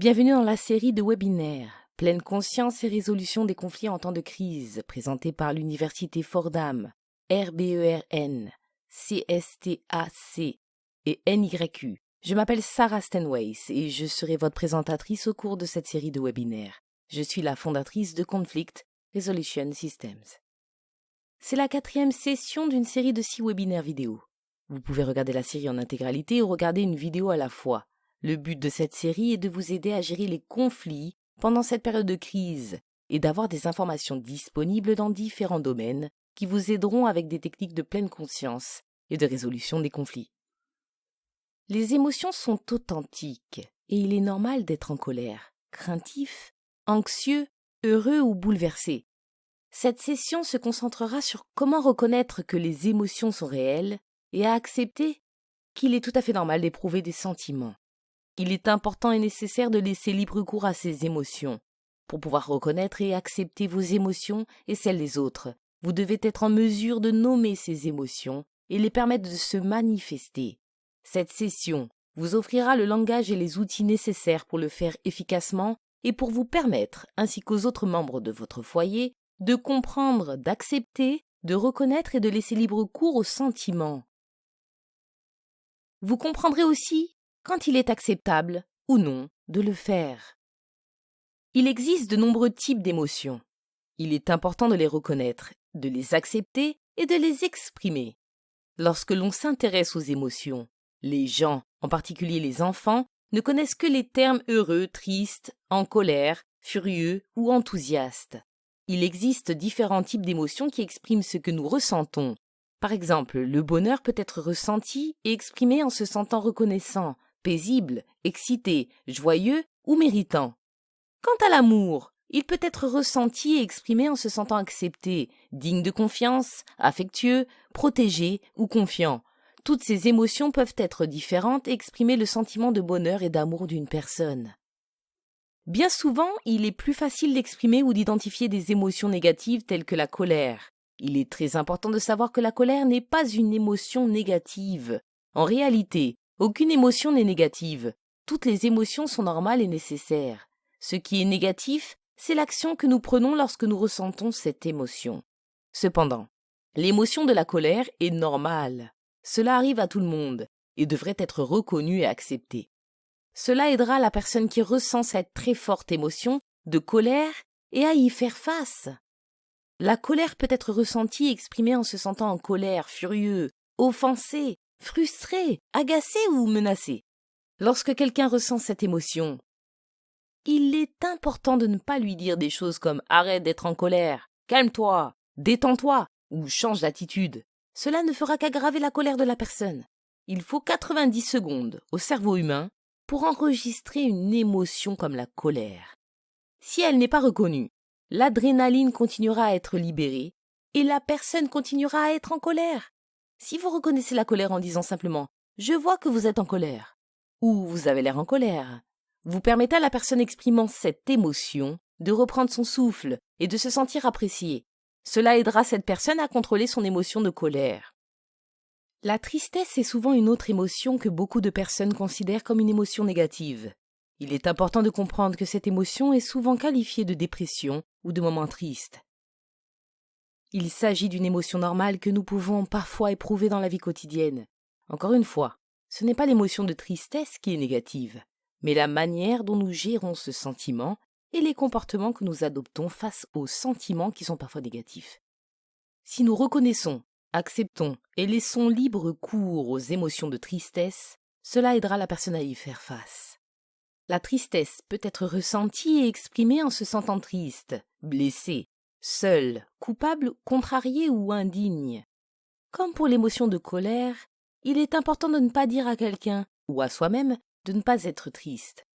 Bienvenue dans la série de webinaires « Pleine conscience et résolution des conflits en temps de crise » présentée par l'Université Fordham, RBERN, CSTAC et NYU. Je m'appelle Sarah Stenways et je serai votre présentatrice au cours de cette série de webinaires. Je suis la fondatrice de Conflict Resolution Systems. C'est la 4e session d'une série de 6 webinaires vidéo. Vous pouvez regarder la série en intégralité ou regarder une vidéo à la fois. Le but de cette série est de vous aider à gérer les conflits pendant cette période de crise et d'avoir des informations disponibles dans différents domaines qui vous aideront avec des techniques de pleine conscience et de résolution des conflits. Les émotions sont authentiques et il est normal d'être en colère, craintif, anxieux, heureux ou bouleversé. Cette session se concentrera sur comment reconnaître que les émotions sont réelles et à accepter qu'il est tout à fait normal d'éprouver des sentiments. Il est important et nécessaire de laisser libre cours à ces émotions. Pour pouvoir reconnaître et accepter vos émotions et celles des autres, vous devez être en mesure de nommer ces émotions et les permettre de se manifester. Cette session vous offrira le langage et les outils nécessaires pour le faire efficacement et pour vous permettre, ainsi qu'aux autres membres de votre foyer, de comprendre, d'accepter, de reconnaître et de laisser libre cours aux sentiments. Vous comprendrez aussi quand il est acceptable ou non de le faire. Il existe de nombreux types d'émotions. Il est important de les reconnaître, de les accepter et de les exprimer. Lorsque l'on s'intéresse aux émotions, les gens, en particulier les enfants, ne connaissent que les termes heureux, tristes, en colère, furieux ou enthousiastes. Il existe différents types d'émotions qui expriment ce que nous ressentons. Par exemple, le bonheur peut être ressenti et exprimé en se sentant reconnaissant, paisible, excité, joyeux ou méritant. Quant à l'amour, il peut être ressenti et exprimé en se sentant accepté, digne de confiance, affectueux, protégé ou confiant. Toutes ces émotions peuvent être différentes et exprimer le sentiment de bonheur et d'amour d'une personne. Bien souvent, il est plus facile d'exprimer ou d'identifier des émotions négatives telles que la colère. Il est très important de savoir que la colère n'est pas une émotion négative. En réalité, aucune émotion n'est négative. Toutes les émotions sont normales et nécessaires. Ce qui est négatif, c'est l'action que nous prenons lorsque nous ressentons cette émotion. Cependant, l'émotion de la colère est normale. Cela arrive à tout le monde et devrait être reconnu et accepté. Cela aidera la personne qui ressent cette très forte émotion de colère et à y faire face. La colère peut être ressentie et exprimée en se sentant en colère, furieux, offensé, frustré, agacé ou menacé. Lorsque quelqu'un ressent cette émotion, il est important de ne pas lui dire des choses comme « arrête d'être en colère »,« calme-toi »,« détends-toi » ou « change d'attitude ». Cela ne fera qu'aggraver la colère de la personne. Il faut 90 secondes au cerveau humain pour enregistrer une émotion comme la colère. Si elle n'est pas reconnue, l'adrénaline continuera à être libérée et la personne continuera à être en colère. Si vous reconnaissez la colère en disant simplement « je vois que vous êtes en colère » ou « vous avez l'air en colère », vous permettez à la personne exprimant cette émotion de reprendre son souffle et de se sentir appréciée. Cela aidera cette personne à contrôler son émotion de colère. La tristesse est souvent une autre émotion que beaucoup de personnes considèrent comme une émotion négative. Il est important de comprendre que cette émotion est souvent qualifiée de dépression ou de moment triste. Il s'agit d'une émotion normale que nous pouvons parfois éprouver dans la vie quotidienne. Encore une fois, ce n'est pas l'émotion de tristesse qui est négative, mais la manière dont nous gérons ce sentiment et les comportements que nous adoptons face aux sentiments qui sont parfois négatifs. Si nous reconnaissons, acceptons et laissons libre cours aux émotions de tristesse, cela aidera la personne à y faire face. La tristesse peut être ressentie et exprimée en se sentant triste, blessé, seul, coupable, contrarié ou indigne. Comme pour l'émotion de colère, il est important de ne pas dire à quelqu'un, ou à soi-même, de ne pas être triste.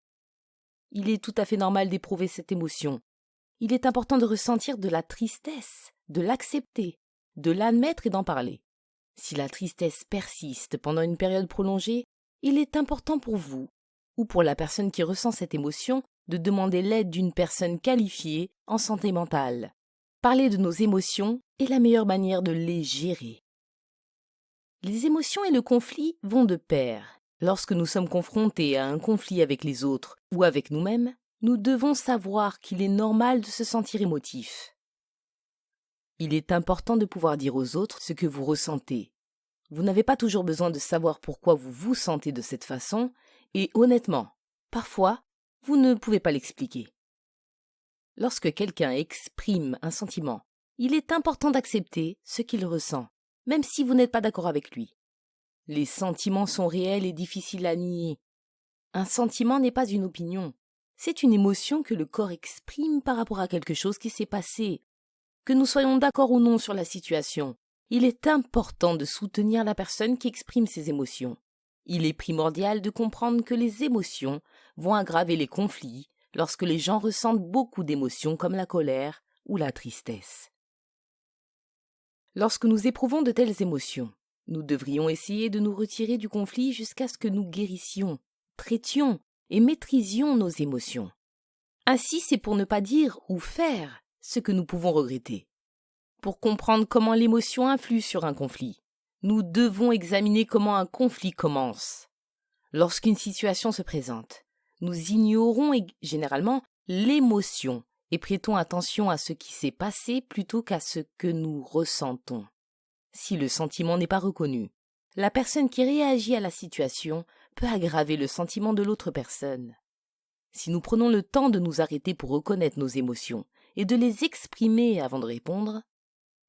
Il est tout à fait normal d'éprouver cette émotion. Il est important de ressentir de la tristesse, de l'accepter, de l'admettre et d'en parler. Si la tristesse persiste pendant une période prolongée, il est important pour vous, ou pour la personne qui ressent cette émotion, de demander l'aide d'une personne qualifiée en santé mentale. Parler de nos émotions est la meilleure manière de les gérer. Les émotions et le conflit vont de pair. Lorsque nous sommes confrontés à un conflit avec les autres ou avec nous-mêmes, nous devons savoir qu'il est normal de se sentir émotif. Il est important de pouvoir dire aux autres ce que vous ressentez. Vous n'avez pas toujours besoin de savoir pourquoi vous vous sentez de cette façon, et honnêtement, parfois, vous ne pouvez pas l'expliquer. Lorsque quelqu'un exprime un sentiment, il est important d'accepter ce qu'il ressent, même si vous n'êtes pas d'accord avec lui. Les sentiments sont réels et difficiles à nier. Un sentiment n'est pas une opinion. C'est une émotion que le corps exprime par rapport à quelque chose qui s'est passé. Que nous soyons d'accord ou non sur la situation, il est important de soutenir la personne qui exprime ses émotions. Il est primordial de comprendre que les émotions vont aggraver les conflits lorsque les gens ressentent beaucoup d'émotions comme la colère ou la tristesse. Lorsque nous éprouvons de telles émotions, nous devrions essayer de nous retirer du conflit jusqu'à ce que nous guérissions, traitions et maîtrisions nos émotions. Ainsi, c'est pour ne pas dire ou faire ce que nous pouvons regretter. Pour comprendre comment l'émotion influe sur un conflit, nous devons examiner comment un conflit commence. Lorsqu'une situation se présente, nous ignorons généralement l'émotion et prêtons attention à ce qui s'est passé plutôt qu'à ce que nous ressentons. Si le sentiment n'est pas reconnu, la personne qui réagit à la situation peut aggraver le sentiment de l'autre personne. Si nous prenons le temps de nous arrêter pour reconnaître nos émotions et de les exprimer avant de répondre,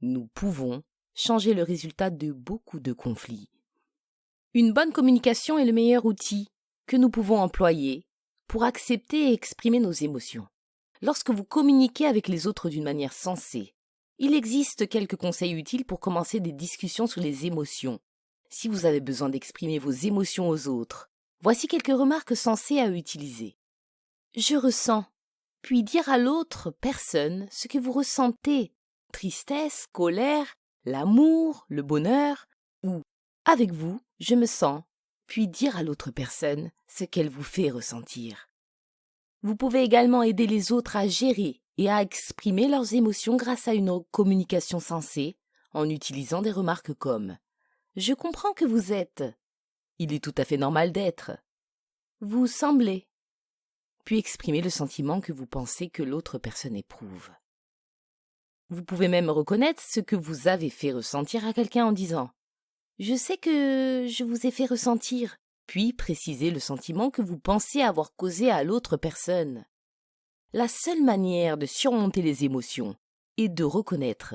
nous pouvons changer le résultat de beaucoup de conflits. Une bonne communication est le meilleur outil que nous pouvons employer pour accepter et exprimer nos émotions. Lorsque vous communiquez avec les autres d'une manière sensée, il existe quelques conseils utiles pour commencer des discussions sur les émotions. Si vous avez besoin d'exprimer vos émotions aux autres, voici quelques remarques sensées à utiliser. Je ressens, puis dire à l'autre personne ce que vous ressentez. Tristesse, colère, l'amour, le bonheur, ou avec vous, je me sens, puis dire à l'autre personne ce qu'elle vous fait ressentir. Vous pouvez également aider les autres à gérer et à exprimer leurs émotions grâce à une communication sensée en utilisant des remarques comme « Je comprends que vous êtes »,« Il est tout à fait normal d'être »,« Vous semblez », puis exprimer le sentiment que vous pensez que l'autre personne éprouve. Vous pouvez même reconnaître ce que vous avez fait ressentir à quelqu'un en disant « Je sais que je vous ai fait ressentir », puis préciser le sentiment que vous pensez avoir causé à l'autre personne. La seule manière de surmonter les émotions est de reconnaître,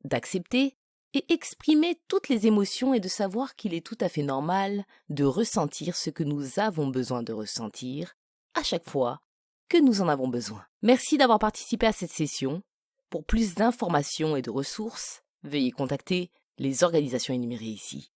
d'accepter et exprimer toutes les émotions et de savoir qu'il est tout à fait normal de ressentir ce que nous avons besoin de ressentir à chaque fois que nous en avons besoin. Merci d'avoir participé à cette session. Pour plus d'informations et de ressources, veuillez contacter les organisations énumérées ici.